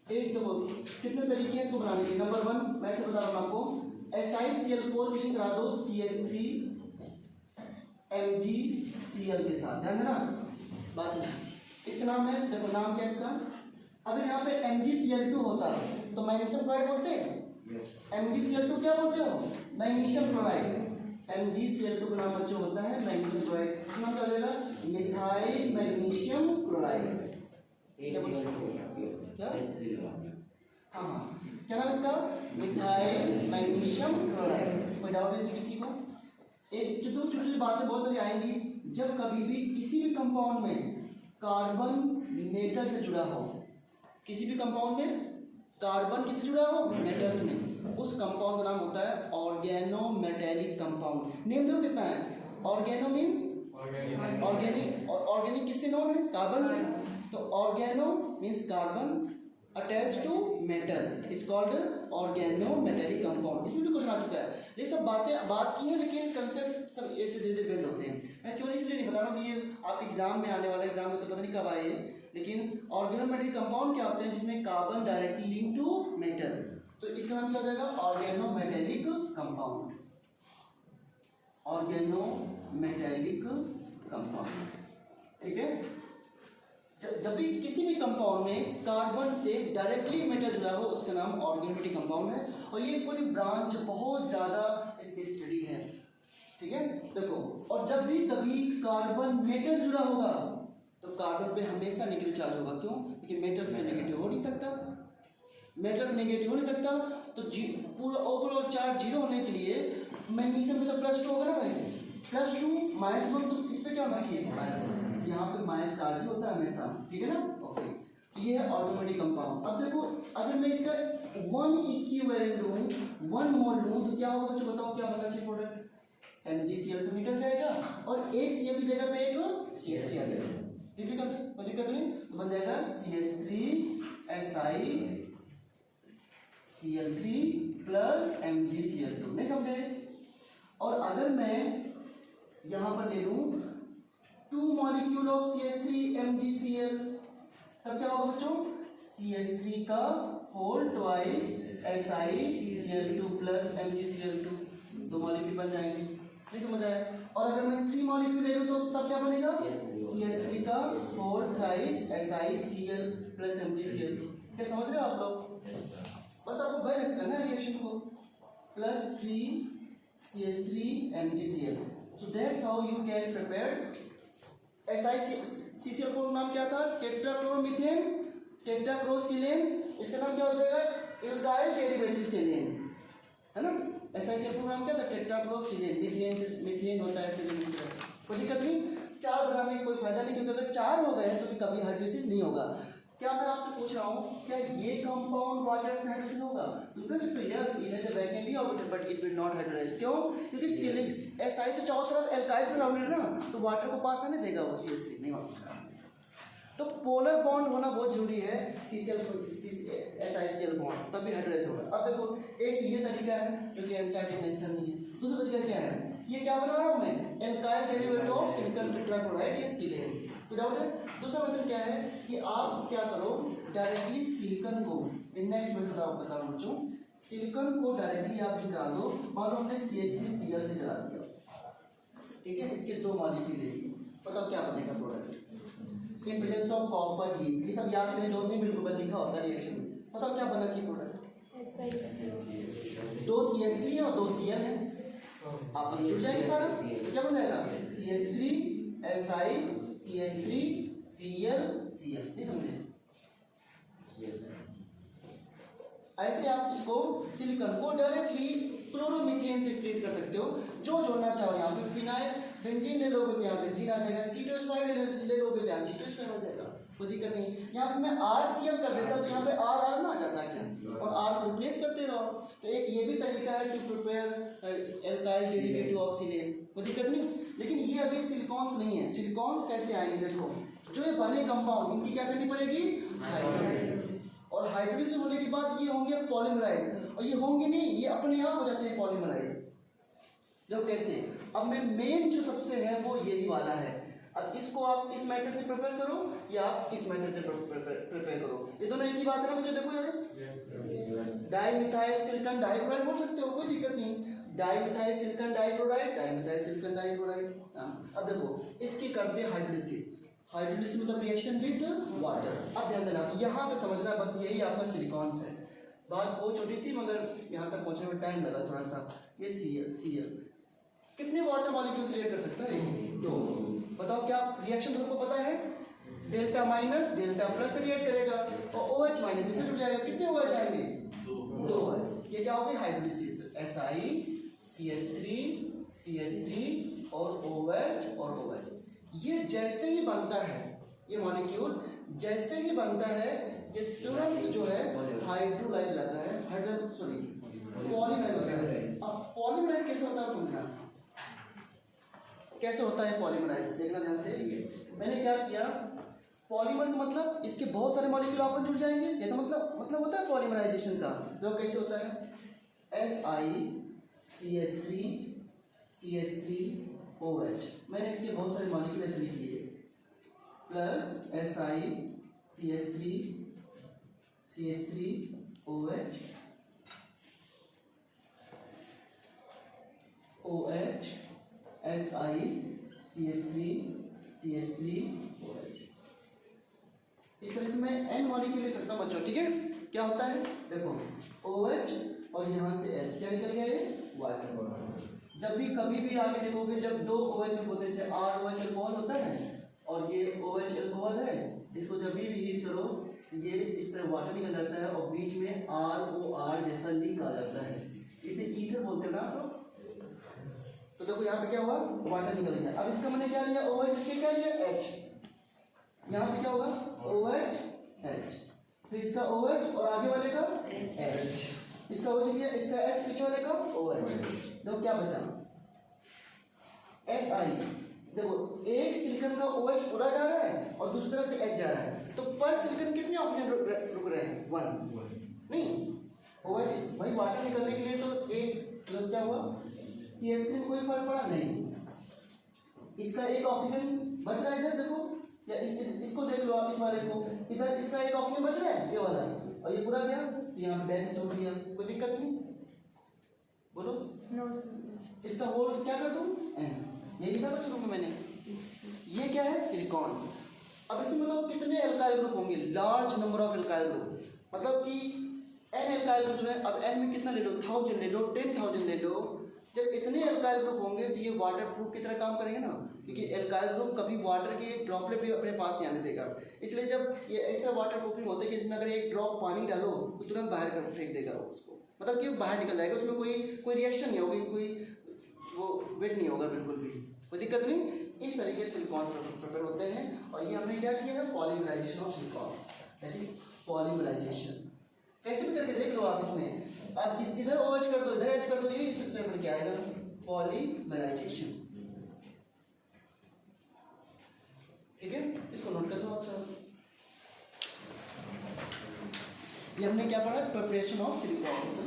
एक देखो कितने तरीके हैं इसको बनाने के। नंबर 1 मैं तो बता रहा हूँ आपको, SiCl4 मिक्सिंग करा दो CH3 MgCl के साथ, ध्यान देना बात में। इसका नाम है, देखो नाम क्या है इसका, अगर यहाँ पे MgCl2 होता तो मैग्नीशियम क्लोराइड बोलते हैं। MgCl2 क्या बोलते हो? Magnesium chloride. MgCl2 का नाम बच्चों होता है मैग्नीशियम क्लोराइड। इसका नाम क्या हो जाएगा? Methyl magnesium chloride. क्या? हाँ क्या नाम इसका? Methyl magnesium chloride. कोई डाउट है किसी को? एक जो छोटी छोटी बातें बहुत सारी आएंगी। जब कभी भी किसी भी कंपाउंड में कार्बन मेटल से जुड़ा हो, किसी भी कंपाउंड में कार्बन किससे जुड़ा हो? मेटल्स में, उस कंपाउंड का नाम होता है ऑर्गेनोमेटेलिक कंपाउंड। नेम देखो कितना है, ऑर्गेनो मीन्स ऑर्गेनिक, और ऑर्गेनिक किससे नोन है? कार्बन से। तो organo means carbon attach to metal, it's called organometallic compound. इसमें भी क्वेश्चन आ चुका है। ये सब बातें बात की है, लेकिन कंसेप्ट सब ऐसे धीरे धीरे बिल्ड होते हैं। मैं केवल इसलिए नहीं बता रहा हूँ कि ये आप एग्जाम में आने वाला, एग्जाम में तो पता नहीं कब आए, लेकिन ऑर्गेनोमेटेलिक कंपाउंड क्या होते हैं? जिसमें carbon directly link to metal, तो इसका नाम क्या हो जाएगा? Organometallic compound. ऑर्गेनोमेटेलिक कंपाउंड, ठीक है। जब भी किसी भी कंपाउंड में कार्बन से डायरेक्टली मेटल जुड़ा हो उसका नाम ऑर्गेनोमेटेलिक कंपाउंड है। और ये पूरी ब्रांच बहुत ज़्यादा इसकी स्टडी है, ठीक है। देखो, और जब भी कभी कार्बन मेटल जुड़ा होगा तो कार्बन पे हमेशा नेगेटिव चार्ज होगा। क्यों? क्योंकि मेटल पे नेगेटिव हो नहीं सकता, मेटल नेगेटिव हो नहीं सकता। तो पूरा ओवरऑल चार्ज जीरो होने के लिए मैग्नीशियम में तो +2 होगा ना भाई, +2 -1, तो इस पे क्या होना चाहिए? माइनस। यहाँ पे माइनस चार्ज ही होता है हमेशा, ठीक है ना। ओके, तो ये है ऑर्गेनोमेटेलिक कंपाउंड। अब देखो अगर मैं इसका 1 इक्विवेलेंट लूँ, 1 मोल लूँ, तो क्या होगा बच्चों? बताओ क्या बनना चाहिए प्रोडक्ट? MgCl2 निकल जाएगा और एक Cl की जगह पे एक CH3 आ जाएगा। डिफिकल्ट, कोई दिक्कत नहीं, तो बन जाएगा CH3SiCl3 प्लस MgCl2। नहीं समझे? और अगर मैं यहाँ पर ले लूँ 2 मॉलिक्यूल ऑफ CH3MgCl, तब क्या होगा बच्चों? CH3 का whole twice SiCl2 plus MgCl2, 2 molecule बन जाएंगे। नहीं समझ आया? और अगर मैं 3 मॉलिक्यूल ले लूँ तो तब क्या बनेगा? CH3 का whole thrice SiCl plus MgCl2। क्या समझ रहे हो आप लोग? बस आपको बैलेंस करना है रिएक्शन को, plus 3 CH3MgCl। So that's how you can prepare SiCl4 नाम क्या था? टेट्राक्लोरोमीथेन, टेट्राक्लोरोसिलेन। इसका नाम क्या हो जाएगा? एल्काइल डेरिवेटिव सिलेन, है ना। SiCl4 नाम क्या था? टेट्राक्लोरोसिलेन। मीथेन से मीथेन होता है ऐसे। कोई दिक्कत नहीं, 4 बनाने का कोई फायदा नहीं, क्योंकि अगर 4 हो हो गए हैं तो भी कभी हाइड्रोलिसिस नहीं होगा। क्या मैं आपसे पूछ रहा हूँ, क्या ये कंपाउंड वाटर से हाइड्रोलिसिस होगा? तो yes, it has a vacantly orbital but it will not hydrolyse. क्यों? क्योंकि SI तो चारों तरफ एल्काइल से राउंडेड है ना, तो वाटर को पास आने देगा वो, CH3 नहीं वापस आएगा। तो पोलर बॉन्ड होना बहुत जरूरी है SiCl बॉन्ड, तब भी हाइड्रोलाइज होगा। अब देखो, एक ये तरीका है जो कि एनसीईआरटी मेंशन नहीं है। दूसरा तरीका क्या है, ये क्या बना रहा हूँ मैं, alkyl derivative of silicon tetrachloride, ये सिलेन। कोई डाउट है? दूसरा मेथड क्या है कि आप क्या करो, डायरेक्टली सिलिकॉन को, नेक्स्ट मेथड आप बता रहा हूँ बच्चों, सिलिकॉन को डायरेक्टली आप गिरा दो, मान लो हमने CH3Cl से गिरा दिया, ठीक है, इसके 2 मॉलिक्यूल है, बताओ क्या बनेगा product, in presence of copper heat. ये सब याद करें, जो नहीं बिल्कुल लिखा होता है रिएक्शन में, बताओ क्या बनना चाहिए प्रोडक्ट, 2 CH3 और 2 Cl है, आप जुड़ जाएंगे सारा, तो क्या बन जाएगा, CH3 Si CH3 Cl Cl, नहीं समझे? ऐसे आप इसको सिलिकॉन को डायरेक्टली क्लोरोमीथेन से ट्रीट कर सकते हो, जो जोड़ना चाहो। यहाँ पे फिनाइल बेंजीन ले लोगे तो यहाँ बेंजीन आ जाएगा, C2H5 ले लोगे तो यहाँ C2H5 आ जाएगा, कोई दिक्कत नहीं। यहाँ पे मैं RCl कर देता तो यहाँ पे R ना आ जाता क्या, और R को रिप्लेस करते रहो। तो एक ये भी तरीका है to prepare alkyl derivative of silane, कोई दिक्कत नहीं। लेकिन ये अभी सिलिकॉन्स नहीं है। सिलिकॉन्स कैसे आएंगे, देखो जो ये बने कंपाउंड, इनकी क्या करनी पड़ेगी, हाइड्रोलाइसिस, और हाइड्रोलाइसिस होने के बाद ये होंगे पॉलीमराइज, और ये होंगे नहीं, ये अपने आप हो जाते हैं पॉलीमराइज। जो कैसे, अब मैं मेन जो सबसे है वो यही वाला है। अब इसको आप इस मेथड से प्रिपेयर करो या आप इस मेथड से प्रिपेयर करो, ये दोनों एक ही बात है ना बच्चों। देखो यार, डाइमिथाइल सिलिकॉन डाइक्लोराइड बोल सकते हो, कोई दिक्कत नहीं, dimethyl silicon dichloride, dimethyl silicon dichloride. अब देखो इसकी करते हैं हाइड्रोलिसिस, हाइड्रोलिसिस मतलब रिएक्शन विद वाटर। अब ध्यान देना, यहाँ पे समझना, बस यही आपका सिलिकॉन्स है। बात बहुत छोटी थी मगर यहाँ तक पहुँचने में टाइम लगा थोड़ा सा। ये Cl कितने वाटर मॉलिक्यूल से रिएक्ट कर सकता है, 2। बताओ क्या रिएक्शन तुमको पता है, डेल्टा माइनस डेल्टा प्लस से रिएक्ट करेगा, और OH माइनस इससे जुड़ जाएगा। कितने OH आएंगे, 2 OH। ये क्या होगी, हाइड्रोलिसिस, Si CH3 और OH। ये जैसे ही बनता है, ये मॉलिक्यूल जैसे ही बनता है, ये तुरंत जो है हाइड्रोलाइज हो जाता है, पॉलीमराइज होता है। अब पॉलीमराइज कैसे होता है समझना, कैसे होता है पॉलीमराइज, देखना ध्यान से। मैंने क्या किया, पॉलीमर का मतलब इसके बहुत सारे मॉलिक्यूल आपस में जुड़ जाएंगे, ये तो मतलब होता है पॉलीमराइजेशन का। जो कैसे होता है, SiCH3OH, मैंने इसके बहुत सारे मॉलिक्यूल ऐसे लिख दिए, प्लस SiCH3OH, SiCH3OH। इस तरह से मैं n मॉलिक्यूल ले सकता हूँ बच्चों, ठीक है। क्या होता है, देखो OH और यहाँ से H, क्या निकल गया, ये वाटर। जब भी कभी भी आगे देखोगे, जब 2 OH होते हैं, ROH अल्कोहल होता है और ये OH अल्कोहल है, इसको जब भी हीट करो ये इस तरह वाटर निकल जाता है और बीच में ROR जैसा लिंक आ जाता है, इसे ईथर बोलते हैं ना आप लोग। तो देखो यहाँ पे क्या हुआ, वाटर निकल गया। अब इसका मैंने क्या लिया, OH, इसके क्या लिया, H, यहाँ पे क्या होगा, OH H, फिर इसका OH और आगे वाले का H, इसका OH लिया, इसका H, पीछे वाले का OH। देखो क्या बचा, Si। देखो एक सिलिकॉन का OH पूरा जा रहा है और दूसरी तरफ से H जा रहा है, तो पर सिलिकॉन कितने ऑक्सीजन रुक रहे हैं, 1 नहीं। OH भाई वाटर निकलने के लिए तो एक, मतलब क्या हुआ, CH3 में कोई फर्क पड़ा नहीं, इसका एक ऑक्सीजन बच रहा है इधर, देखो या इसको देख लो आप, इस वाले को इधर, इसका एक ऑक्सीजन बच रहा है ये वाला, और ये पूरा गया तो यहाँ पे डैश छोड़ दिया, कोई दिक्कत नहीं, बोलो नो। इसका होल क्या कर दूँ, n, ये लिखा था शुरू में मैंने। ये क्या है, सिलिकॉन। अब इसमें मतलब कितने एल्काइल ग्रुप होंगे, large number of alkyl group, मतलब कि n एल्काइल ग्रुप है। अब n में कितना ले लो, 1000 ले लो, 10,000 ले लो। जब इतने एल्काइल ग्रुप होंगे तो ये वाटर प्रूफ की तरह काम करेंगे ना, क्योंकि एल्काइल ग्रुप कभी वाटर के ड्रॉपलेट भी अपने पास नहीं आने देगा। इसलिए जब ये ऐसा वाटर प्रूफिंग होता है कि इसमें अगर एक ड्रॉप पानी डालो तो तुरंत बाहर कर फेंक देगा उसको, मतलब कि बाहर निकल जाएगा, उसमें कोई रिएक्शन नहीं होगी, कोई वो वेट नहीं होगा, बिल्कुल भी कोई दिक्कत नहीं। इस तरीके से सिलिकॉन प्रिपेयर होते हैं और और ये हमने क्या किया है, polymerization of silicones, that is polymerization. कैसे भी करके देख लो आप इसमें, आप इधर OH कर दो, इधर H कर दो, ये सबसे बड़ा क्या आएगा, पॉलीमराइजेशन। ठीक है, इसको नोट कर लो आप सब। ये हमने क्या पढ़ा, प्रिपरेशन ऑफ सिलिकॉन्स।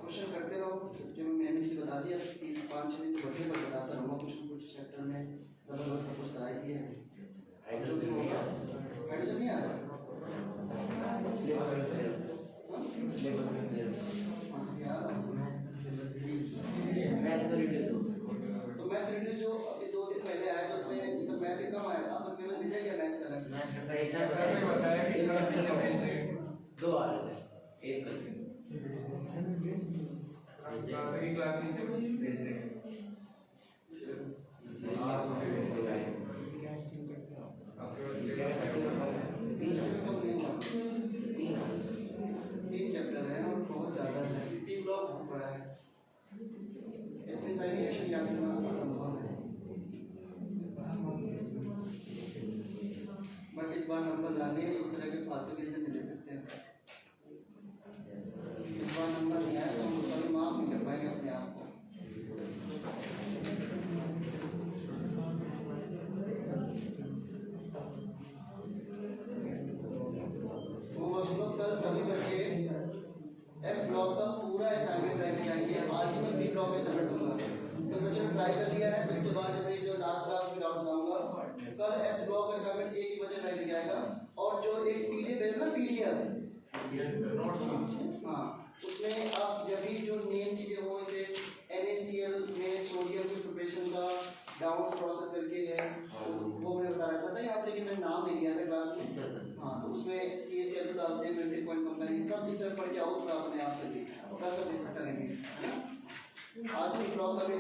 क्वेश्चन करते रहो, जो मैंने इसलिए बता दिया, 3-5 दिन तो बढ़िया पर बताता रहूँगा, कुछ चैप्टर में डबल सब कुछ कराई दिए हैं। जो भी होगा, हाइड्रोजन नहीं आ रहा, तो मैथ रीडिंग जो अभी 2 दिन पहले आया तो उसमें तो मैथ कम आया, आपको सिलेबस भेजा क्या मैथ्स का अलग से? दो आ रहे थे, एक करके क्लास टीचर भेज रहे हैं। तीन चैप्टर है और बहुत ज़्यादा है, 3 ब्लॉक बहुत बड़ा है, इतनी सारी रिएक्शन याद करना असंभव है। बट इस बार नंबर लाने इस तरह के फालतू के लिए नहीं ले सकते हैं। इस बार नंबर नहीं आया तो हम कभी माफ नहीं कर पाएंगे अपने आप को। कल सभी बच्चे एस ब्लॉक का पूरा असाइनमेंट ट्राई करेंगे, आज ही मैं बी ब्लॉक में सबमिट दूंगा। तो बच्चों ने ट्राई कर लिया है, तो इसके बाद जब मेरी जो लास्ट क्लास में डाउट बताऊंगा, कल एस ब्लॉक का असाइनमेंट 1 बजे ट्राई किया जाएगा। और जो एक पीडीएफ है ना, पीडीएफ हाँ, उसमें आप जब भी जो मेन चीज़ें हो, जैसे NaCl में सोडियम की प्रिपरेशन का डाउन प्रोसेस करके है, वो मैंने बता रखा था यहाँ पर, लेकिन मैंने नाम नहीं लिया था क्लास में। हाँ, तो उसमें CaCl डालते हैं, मेल्टिंग पॉइंट कम करेंगे, सब इस तरह पढ़ के आओ तो अपने आप से भी और सब डिस्कस करेंगे। आज के ब्लॉग का भी